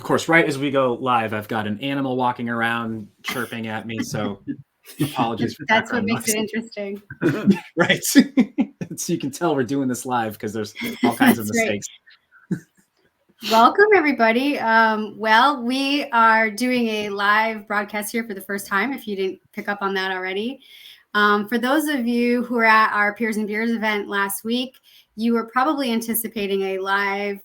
course, right as we go live, I've got an animal walking around chirping at me. So apologies for That's what makes it interesting. Right. So you can tell we're doing this live because there's all kinds of mistakes. Right. Welcome, everybody. Well, we are doing a live broadcast here for the first time, if you didn't pick up on that already. For those of you who were at our Peers and Beers event last week, you were probably anticipating a live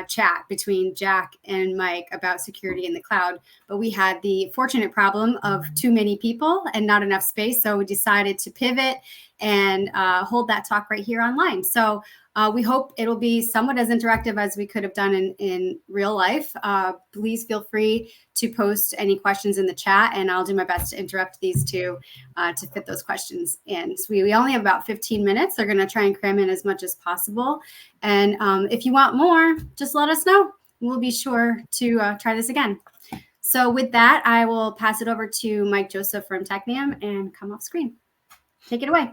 chat between Jack and Mike about security in the cloud, but we had the fortunate problem of too many people and not enough space, so we decided to pivot and hold that talk right here online. So we hope it'll be somewhat as interactive as we could have done in real life. Please feel free to post any questions in the chat, and I'll do my best to interrupt these two to fit those questions in. So we only have about 15 minutes. They're going to try and cram in as much as possible. And if you want more, just let us know. We'll be sure to try this again. So with that, I will pass it over to Mike Joseph from Technium and come off screen. Take it away.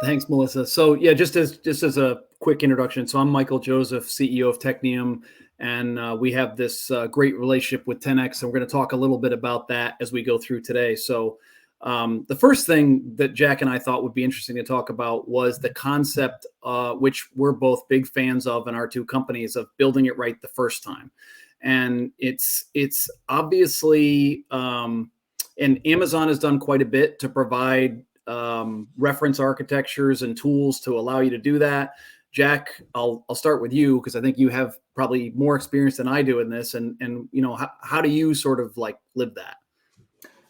Thanks, Melissa. So yeah, just as a quick introduction. So I'm Michael Joseph, CEO of Technium, and we have this great relationship with Tennex, and we're going to talk a little bit about that as we go through today. So the first thing that Jack and I thought would be interesting to talk about was the concept, which we're both big fans of in our two companies, of building it right the first time. And it's obviously, and Amazon has done quite a bit to provide reference architectures and tools to allow you to do that. Jack, I'll start with you because I think you have probably more experience than I do in this. And you know, how do you sort of like live that?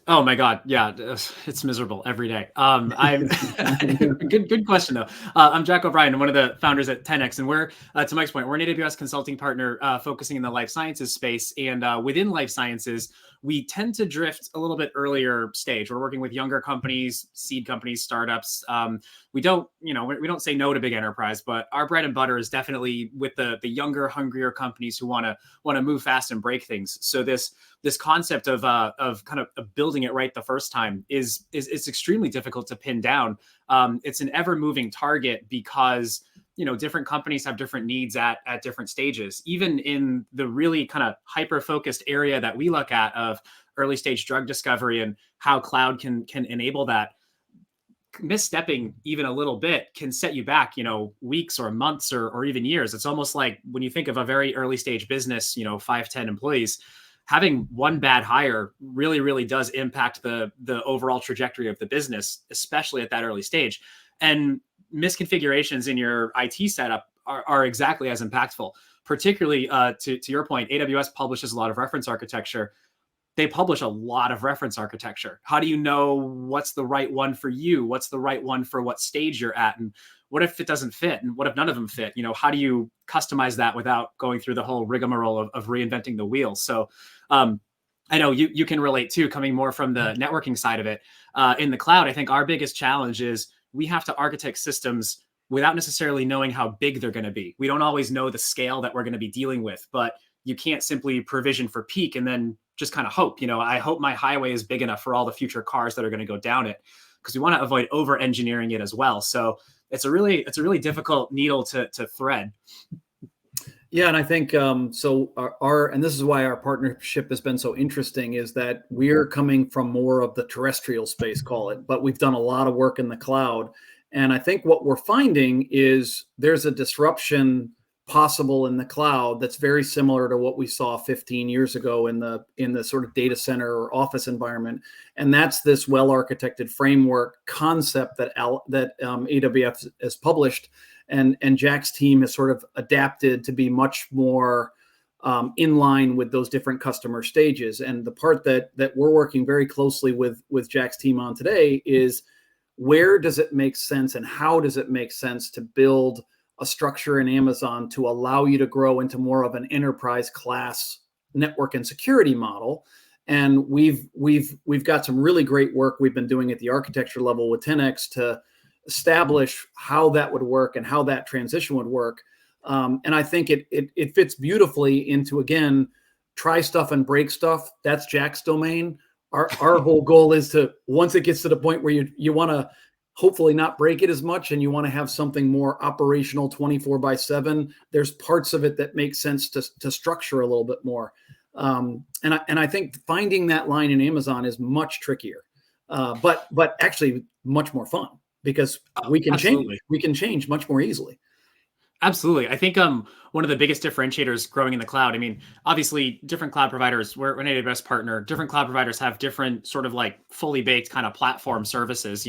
Oh my God. Yeah. It's miserable every day. I'm good question though. I'm Jack O'Brien. I'm one of the founders at Tennex, and we're, to Mike's point, we're an AWS consulting partner focusing in the life sciences space. And within life sciences, we tend to drift a little bit earlier stage. We're working with younger companies, seed companies, startups. We don't say no to big enterprise, but our bread and butter is definitely with the younger, hungrier companies who want to move fast and break things. So this concept of kind of building it right the first time is extremely difficult to pin down. It's an ever moving target because different companies have different needs at different stages. Even in the really kind of hyper-focused area that we look at of early stage drug discovery and how cloud can enable that, misstepping even a little bit can set you back, weeks or months or even years. It's almost like when you think of a very early stage business, 5, 10 employees, having one bad hire really, really does impact the overall trajectory of the business, especially at that early stage. And misconfigurations in your IT setup are exactly as impactful, particularly to your point. AWS publishes a lot of reference architecture. They publish a lot of reference architecture. How do you know what's the right one for you? What's the right one for what stage you're at? And what if it doesn't fit? And what if none of them fit? How do you customize that without going through the whole rigmarole of reinventing the wheel? So I know you can relate too, coming more from the networking side of it. In the cloud, I think our biggest challenge is we have to architect systems without necessarily knowing how big they're going to be. We don't always know the scale that we're going to be dealing with, but you can't simply provision for peak and then just kind of hope. I hope my highway is big enough for all the future cars that are going to go down it, because we want to avoid over engineering it as well. So it's a really difficult needle to thread. Yeah, and I think so. And this is why our partnership has been so interesting, is that we're coming from more of the terrestrial space, call it, but we've done a lot of work in the cloud. And I think what we're finding is there's a disruption possible in the cloud that's very similar to what we saw 15 years ago in the sort of data center or office environment, and that's this well-architected framework concept that AWS has published. And Jack's team has sort of adapted to be much more in line with those different customer stages. And the part that we're working very closely with Jack's team on today is, where does it make sense and how does it make sense to build a structure in Amazon to allow you to grow into more of an enterprise class network and security model? And we've got some really great work we've been doing at the architecture level with Tennex to establish how that would work and how that transition would work. And I think it fits beautifully into, again, try stuff and break stuff. That's Jack's domain. Our whole goal is to, once it gets to the point where you want to hopefully not break it as much, and you want to have something more operational 24/7, there's parts of it that make sense to structure a little bit more. And I think finding that line in Amazon is much trickier, but actually much more fun, because we can change much more easily. Absolutely. I think one of the biggest differentiators growing in the cloud, I mean, obviously different cloud providers, we're an AWS partner, different cloud providers have different sort of like fully baked kind of platform services,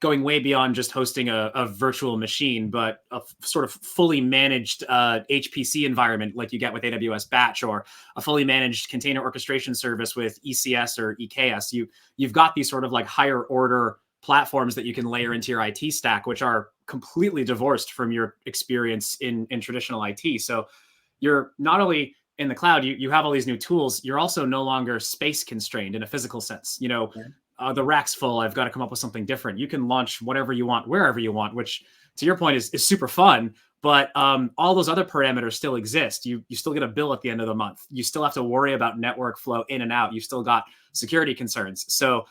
going way beyond just hosting a virtual machine, but a sort of fully managed HPC environment like you get with AWS Batch, or a fully managed container orchestration service with ECS or EKS. You've got these sort of like higher order platforms that you can layer into your IT stack, which are completely divorced from your experience in traditional IT. So you're not only in the cloud, you have all these new tools, you're also no longer space constrained in a physical sense. The rack's full, I've got to come up with something different. You can launch whatever you want, wherever you want, which to your point is super fun. But all those other parameters still exist. You still get a bill at the end of the month. You still have to worry about network flow in and out. You've still got security concerns. So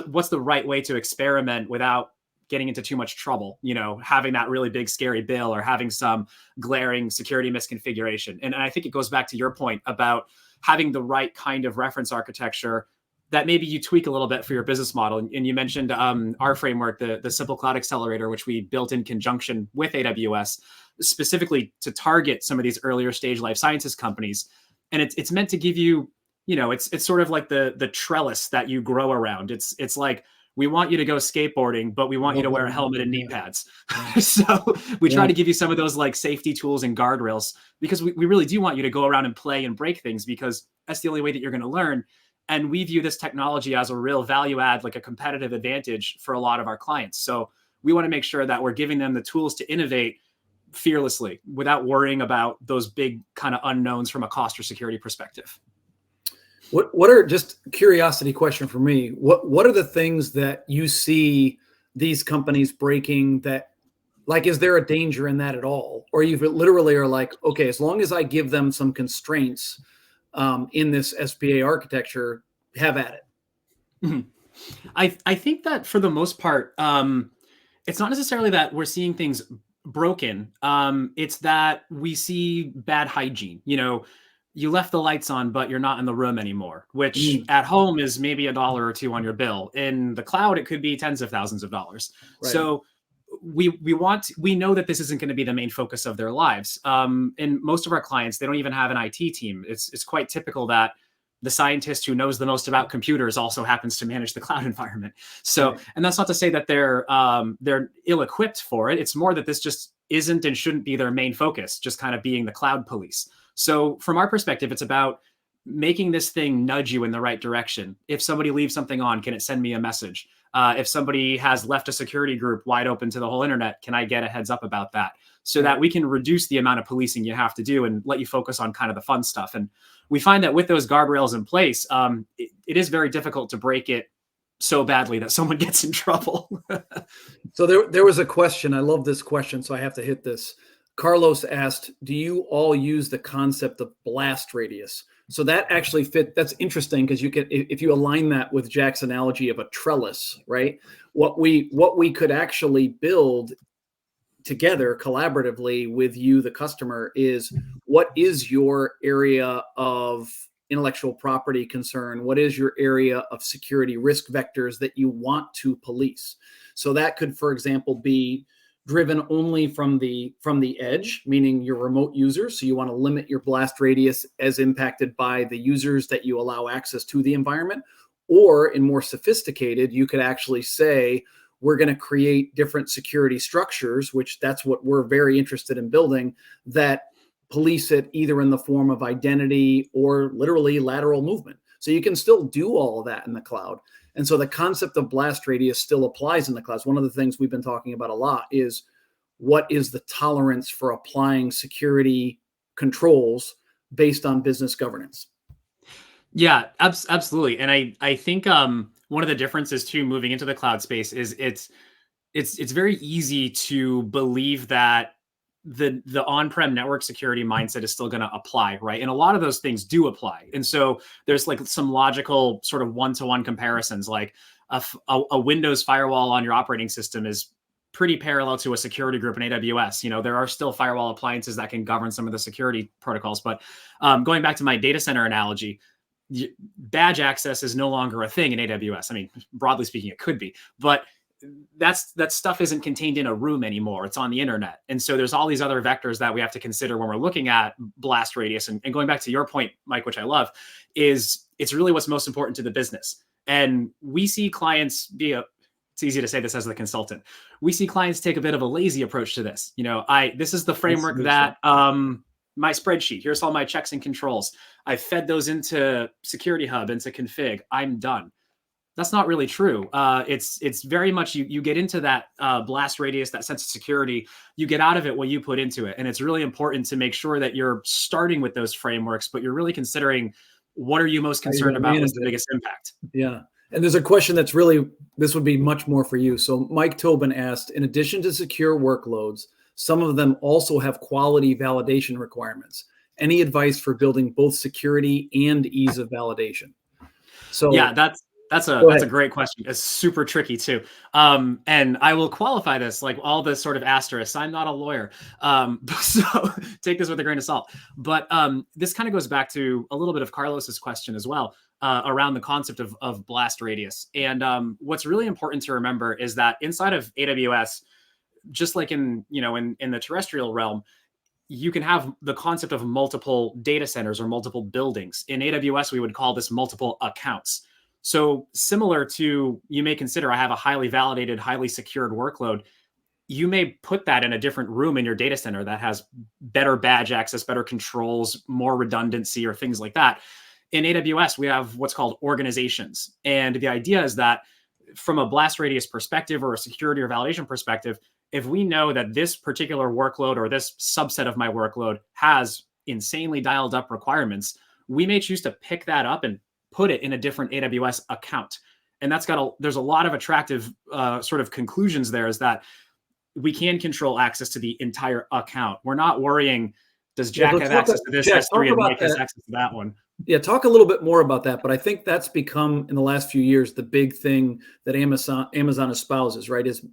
what's the right way to experiment without getting into too much trouble, having that really big, scary bill, or having some glaring security misconfiguration. And I think it goes back to your point about having the right kind of reference architecture that maybe you tweak a little bit for your business model. And you mentioned our framework, the Simple Cloud Accelerator, which we built in conjunction with AWS, specifically to target some of these earlier stage life sciences companies. And it's meant to give you, it's sort of like the trellis that you grow around. It's like, we want you to go skateboarding, but we want you to wear a helmet and knee pads. So we try to give you some of those like safety tools and guardrails, because we really do want you to go around and play and break things, because that's the only way that you're going to learn. And we view this technology as a real value add, like a competitive advantage for a lot of our clients. So we want to make sure that we're giving them the tools to innovate fearlessly without worrying about those big kind of unknowns from a cost or security perspective. What are, just curiosity question for me, what are the things that you see these companies breaking that, like, is there a danger in that at all? Or you literally are like, okay, as long as I give them some constraints in this SPA architecture, have at it? Mm-hmm. I think that for the most part, it's not necessarily that we're seeing things broken. It's that we see bad hygiene. You left the lights on, but you're not in the room anymore, which at home is maybe $1 or $2 on your bill. In the cloud, it could be tens of thousands of dollars. Right. So we know that this isn't going to be the main focus of their lives. And most of our clients, they don't even have an IT team. It's quite typical that the scientist who knows the most about computers also happens to manage the cloud environment. So, right. And that's not to say that they're ill-equipped for it. It's more that this just isn't and shouldn't be their main focus, just kind of being the cloud police. So from our perspective, it's about making this thing nudge you in the right direction. If somebody leaves something on, can it send me a message? If somebody has left a security group wide open to the whole internet, can I get a heads up about that? So that we can reduce the amount of policing you have to do and let you focus on kind of the fun stuff. And we find that with those guardrails in place, it is very difficult to break it so badly that someone gets in trouble. So there was a question. I love this question, so I have to hit this. Carlos asked, do you all use the concept of blast radius? So that actually that's interesting, because you can, if you align that with Jack's analogy of a trellis, right? What we could actually build together collaboratively with you, the customer, is what is your area of intellectual property concern? What is your area of security risk vectors that you want to police? So that could, for example, be driven only from the edge, meaning your remote users. So you want to limit your blast radius as impacted by the users that you allow access to the environment. Or in more sophisticated, you could actually say, we're going to create different security structures, which that's what we're very interested in building, that police it either in the form of identity or literally lateral movement. So you can still do all of that in the cloud. And so the concept of blast radius still applies in the cloud. One of the things we've been talking about a lot is, what is the tolerance for applying security controls based on business governance? Yeah, absolutely. And I think one of the differences too, moving into the cloud space, is it's very easy to believe that the on-prem network security mindset is still going to apply, right? And a lot of those things do apply. And so there's like some logical sort of one-to-one comparisons. Like a Windows firewall on your operating system is pretty parallel to a security group in AWS. You know, there are still firewall appliances that can govern some of the security protocols. But going back to my data center analogy, badge access is no longer a thing in AWS. I mean, broadly speaking, it could be, but that stuff isn't contained in a room anymore. It's on the internet. And so there's all these other vectors that we have to consider when we're looking at blast radius. And going back to your point, Mike, which I love, is it's really what's most important to the business. And we see clients it's easy to say this as the consultant. We see clients take a bit of a lazy approach to this. You know, this is the framework that my spreadsheet, here's all my checks and controls. I fed those into Security Hub, into config. I'm done. That's not really true. It's very much you get into that blast radius, that sense of security. You get out of it what you put into it. And it's really important to make sure that you're starting with those frameworks, but you're really considering what are you most concerned about? What's the biggest impact? Yeah. And there's a question that's really, this would be much more for you. So Mike Tobin asked, in addition to secure workloads, some of them also have quality validation requirements. Any advice for building both security and ease of validation? So yeah, that's a great question. It's super tricky too. And I will qualify this, like all the sort of asterisks. I'm not a lawyer. So take this with a grain of salt. But this kind of goes back to a little bit of Carlos's question as well, around the concept of blast radius. And what's really important to remember is that inside of AWS, just like in the terrestrial realm, you can have the concept of multiple data centers or multiple buildings. In AWS, we would call this multiple accounts. So similar to, you may consider, I have a highly validated, highly secured workload. You may put that in a different room in your data center that has better badge access, better controls, more redundancy, or things like that. In AWS, we have what's called organizations. And the idea is that from a blast radius perspective or a security or validation perspective, if we know that this particular workload or this subset of my workload has insanely dialed up requirements, we may choose to pick that up and put it in a different AWS account. And there's a lot of attractive sort of conclusions there, is that we can control access to the entire account. We're not worrying, does Jack have access to this S3 and Mike has access to that one? Yeah, talk a little bit more about that. But I think that's become, in the last few years, the big thing that Amazon espouses, right, is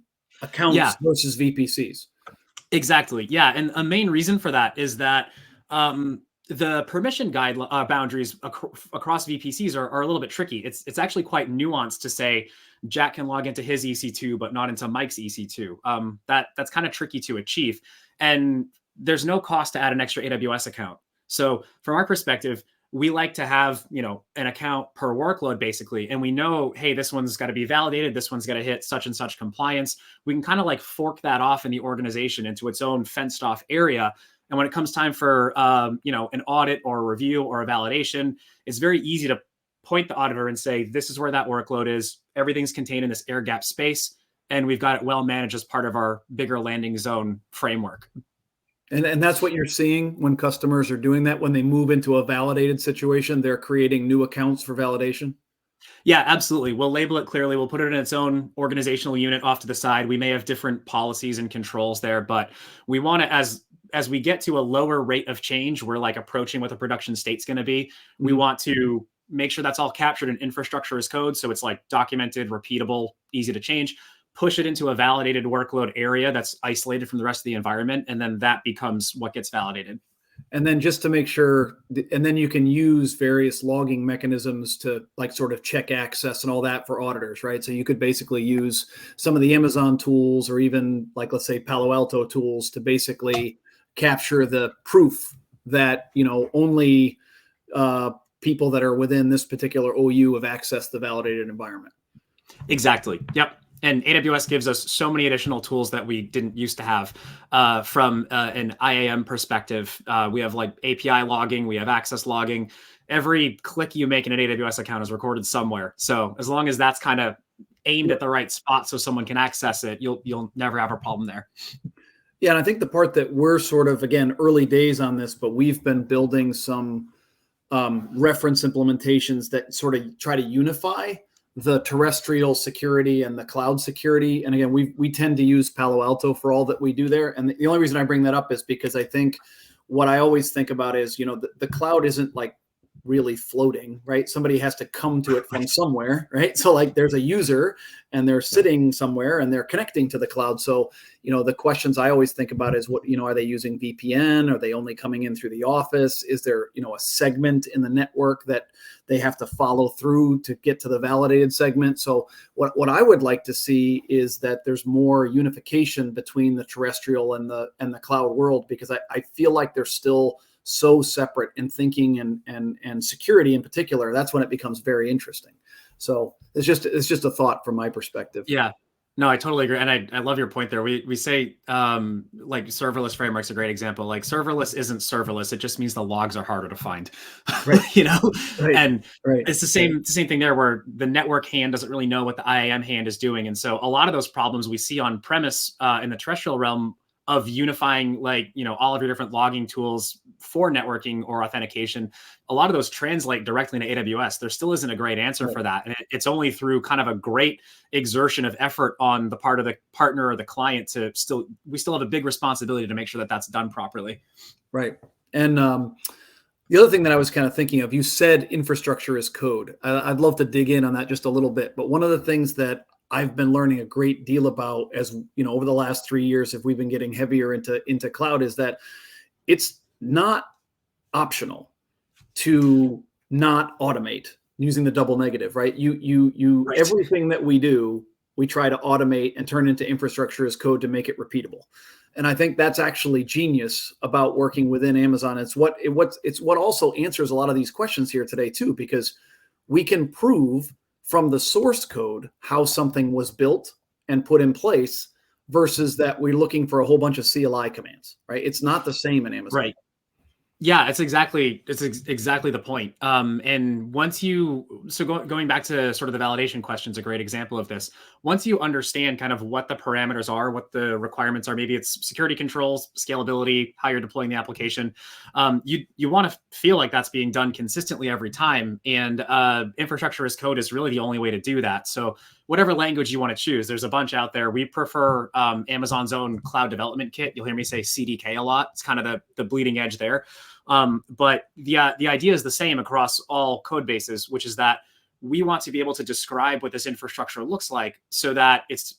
accounts versus VPCs. Exactly. Yeah. And a main reason for that is that the permission boundaries across VPCs are a little bit tricky. It's actually quite nuanced to say Jack can log into his EC2, but not into Mike's EC2. That's kind of tricky to achieve. And there's no cost to add an extra AWS account. So from our perspective, we like to have, an account per workload basically. And we know, hey, this one's got to be validated. This one's got to hit such and such compliance. We can kind of like fork that off in the organization into its own fenced off area. And when it comes time for, an audit or a review or a validation, it's very easy to point the auditor and say, this is where that workload is. Everything's contained in this air gap space. And we've got it well managed as part of our bigger landing zone framework. And that's what you're seeing when customers are doing that. When they move into a validated situation, they're creating new accounts for validation. Yeah, absolutely. We'll label it clearly. We'll put it in its own organizational unit off to the side. We may have different policies and controls there, but we want to, as we get to a lower rate of change, we're like approaching what the production state's going to be. We want to make sure that's all captured in infrastructure as code. So it's like documented, repeatable, easy to change. Push it into a validated workload area that's isolated from the rest of the environment. And then that becomes what gets validated. And then just to make sure, and then you can use various logging mechanisms to like sort of check access and all that for auditors, right? So you could basically use some of the Amazon tools or even like, let's say Palo Alto tools to basically capture the proof that, only people that are within this particular OU have accessed the validated environment. Exactly. Yep. And AWS gives us so many additional tools that we didn't used to have from an IAM perspective. We have like API logging, we have access logging. Every click you make in an AWS account is recorded somewhere. So as long as that's kind of aimed at the right spot so someone can access it, you'll never have a problem there. Yeah, and I think the part that we're sort of, again, early days on this, but we've been building some reference implementations that sort of try to unify the terrestrial security and the cloud security. And again, we tend to use Palo Alto for all that we do there. And the only reason I bring that up is because I think what I always think about is, the cloud isn't like really floating, right? Somebody has to come to it from somewhere, right? So like there's a user and they're sitting somewhere and they're connecting to the cloud. So, the questions I always think about is what, are they using VPN? Are they only coming in through the office? Is there, a segment in the network that they have to follow through to get to the validated segment? So what I would like to see is that there's more unification between the terrestrial and the cloud world, because I feel like they're still so separate in thinking and security in particular. That's when it becomes very interesting. So it's just a thought from my perspective. Yeah. No, I totally agree. And I love your point there. We say like serverless framework's a great example. Like serverless isn't serverless. It just means the logs are harder to find, right. Right. And it's the same thing there, where the network hand doesn't really know what the IAM hand is doing. And so a lot of those problems we see on premise in the terrestrial realm of unifying, like, all of your different logging tools for networking or authentication, a lot of those translate directly into AWS. There still isn't a great answer for that. And it's only through kind of a great exertion of effort on the part of the partner or the client we still have a big responsibility to make sure that that's done properly. Right. And the other thing that I was kind of thinking of, you said infrastructure as code. I'd love to dig in on that just a little bit. But one of the things that I've been learning a great deal about, as over the last 3 years, if we've been getting heavier into cloud, is that it's not optional to not automate using the double negative, right? You Right. Everything that we do, we try to automate and turn into infrastructure as code to make it repeatable. And I think that's actually genius about working within Amazon. It's what also answers a lot of these questions here today too, because we can prove from the source code how something was built and put in place, versus that we're looking for a whole bunch of CLI commands, right? It's not the same in Amazon. Right. Yeah, it's exactly the point. And going back to sort of the validation question is a great example of this. Once you understand kind of what the parameters are, what the requirements are, maybe it's security controls, scalability, how you're deploying the application, you want to feel like that's being done consistently every time. And infrastructure as code is really the only way to do that. So whatever language you want to choose, there's a bunch out there. We prefer Amazon's own cloud development kit. You'll hear me say CDK a lot. It's kind of the bleeding edge there. But the idea is the same across all code bases, which is that we want to be able to describe what this infrastructure looks like, so that it's,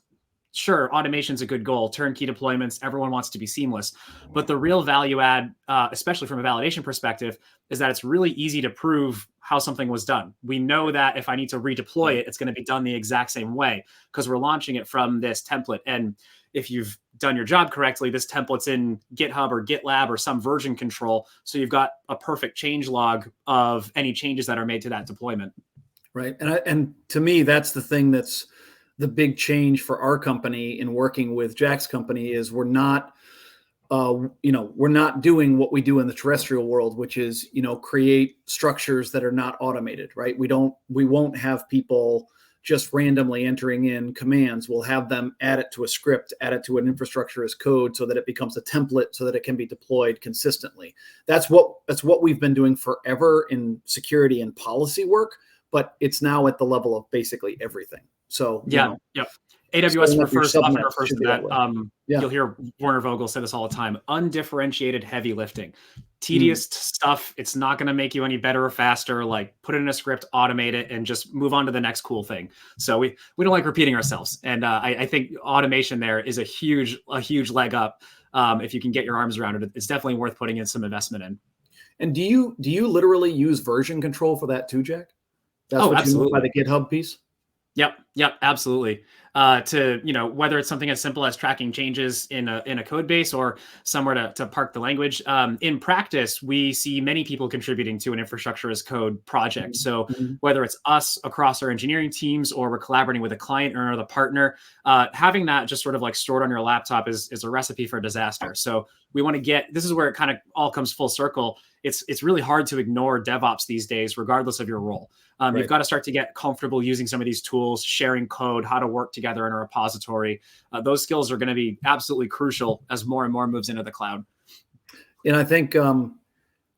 sure, automation's a good goal, turnkey deployments, everyone wants to be seamless. But the real value add, especially from a validation perspective, is that it's really easy to prove how something was done. We know that if I need to redeploy it, it's going to be done the exact same way, because we're launching it from this template. And if you've done your job correctly, this template's in GitHub or GitLab or some version control. So you've got a perfect change log of any changes that are made to that deployment. Right. And to me, that's the thing that's the big change for our company in working with Jack's company, is we're not doing what we do in the terrestrial world, which is, create structures that are not automated, right? We won't have people just randomly entering in commands. We'll have them add it to a script, add it to an infrastructure as code, so that it becomes a template, so that it can be deployed consistently. That's what we've been doing forever in security and policy work, but it's now at the level of basically everything. So yeah. AWS often refers to that. You'll hear Werner Vogel say this all the time: undifferentiated heavy lifting, tedious stuff. It's not going to make you any better or faster. Like, put it in a script, automate it, and just move on to the next cool thing. So we don't like repeating ourselves. And I think automation there is a huge leg up. If you can get your arms around it, it's definitely worth putting in some investment in. And do you literally use version control for that too, Jack? That's what absolutely. You mean by the GitHub piece? Yep, absolutely. To, whether it's something as simple as tracking changes in a code base, or somewhere to park the language. In practice, we see many people contributing to an infrastructure as code project. So whether it's us across our engineering teams, or we're collaborating with a client or another partner, having that just sort of like stored on your laptop is a recipe for disaster. So we want to this is where it kind of all comes full circle. It's really hard to ignore DevOps these days, regardless of your role. Right. You've got to start to get comfortable using some of these tools, sharing code, how to work together in a repository. Those skills are going to be absolutely crucial as more and more moves into the cloud. And I think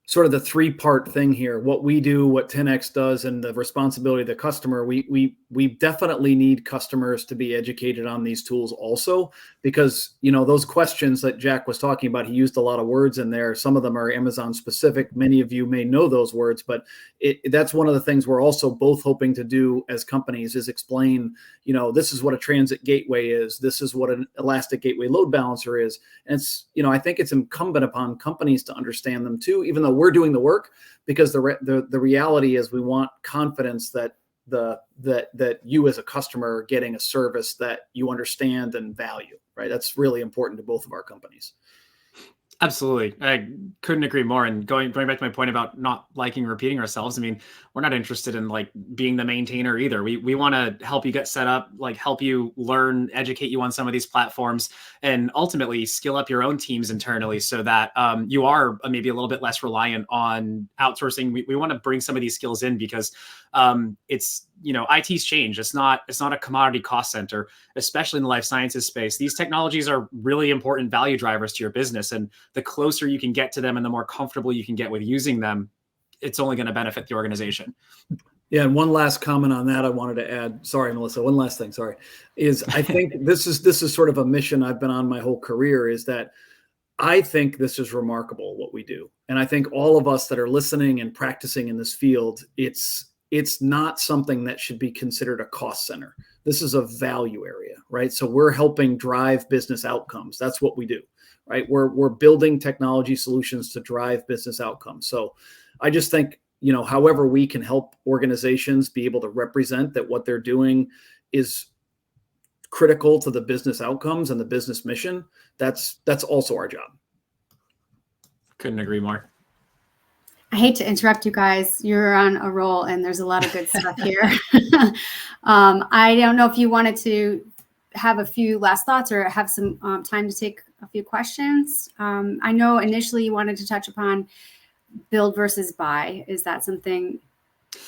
sort of the three-part thing here. What we do, what Tennex does, and the responsibility of the customer. We definitely need customers to be educated on these tools also, because those questions that Jack was talking about, he used a lot of words in there. Some of them are Amazon specific. Many of you may know those words, but that's one of the things we're also both hoping to do as companies is explain, this is what a transit gateway is. This is what an elastic gateway load balancer is. And it's, I think it's incumbent upon companies to understand them too, even though we're doing the work, because the reality is we want confidence that that you as a customer are getting a service that you understand and value, right? That's really important to both of our companies. Absolutely. I couldn't agree more. And going back to my point about not liking repeating ourselves, I mean, we're not interested in like being the maintainer either. We want to help you get set up, like help you learn, educate you on some of these platforms, and ultimately skill up your own teams internally so that you are maybe a little bit less reliant on outsourcing. We want to bring some of these skills in because it's, IT's changed. It's not a commodity cost center, especially in the life sciences space. These technologies are really important value drivers to your business. And the closer you can get to them and the more comfortable you can get with using them, it's only going to benefit the organization. Yeah. And one last comment on that I wanted to add. Sorry, Melissa. One last thing. Sorry. Is I think this is sort of a mission I've been on my whole career, is that I think this is remarkable what we do. And I think all of us that are listening and practicing in this field, it's not something that should be considered a cost center. This is a value area, right? So we're helping drive business outcomes. That's what we do, right? We're building technology solutions to drive business outcomes. So I just think, however we can help organizations be able to represent that what they're doing is critical to the business outcomes and the business mission, that's also our job. Couldn't agree more. I hate to interrupt you guys. You're on a roll and there's a lot of good stuff here. I don't know if you wanted to have a few last thoughts or have some time to take a few questions. I know initially you wanted to touch upon build versus buy. Is that something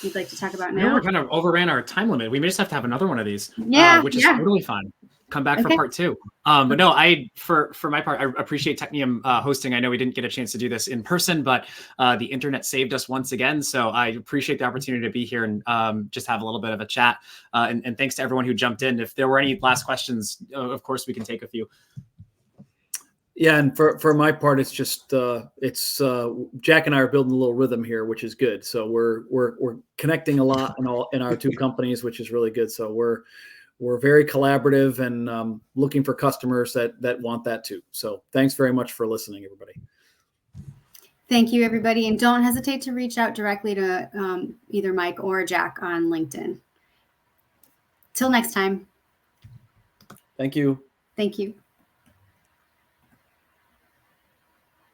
you'd like to talk about now? We're kind of overran our time limit. We may just have to have another one of these, which is totally fine. Come back for part 2. But no, for my part, I appreciate Technium hosting. I know we didn't get a chance to do this in person, but the internet saved us once again. So I appreciate the opportunity to be here and just have a little bit of a chat. And thanks to everyone who jumped in. If there were any last questions, of course, we can take a few. Yeah, and for my part, it's just Jack and I are building a little rhythm here, which is good. So we're connecting a lot in our two companies, which is really good. So we're very collaborative and looking for customers that want that too. So thanks very much for listening, everybody. Thank you, everybody. And don't hesitate to reach out directly to either Mike or Jack on LinkedIn. Till next time. Thank you. Thank you.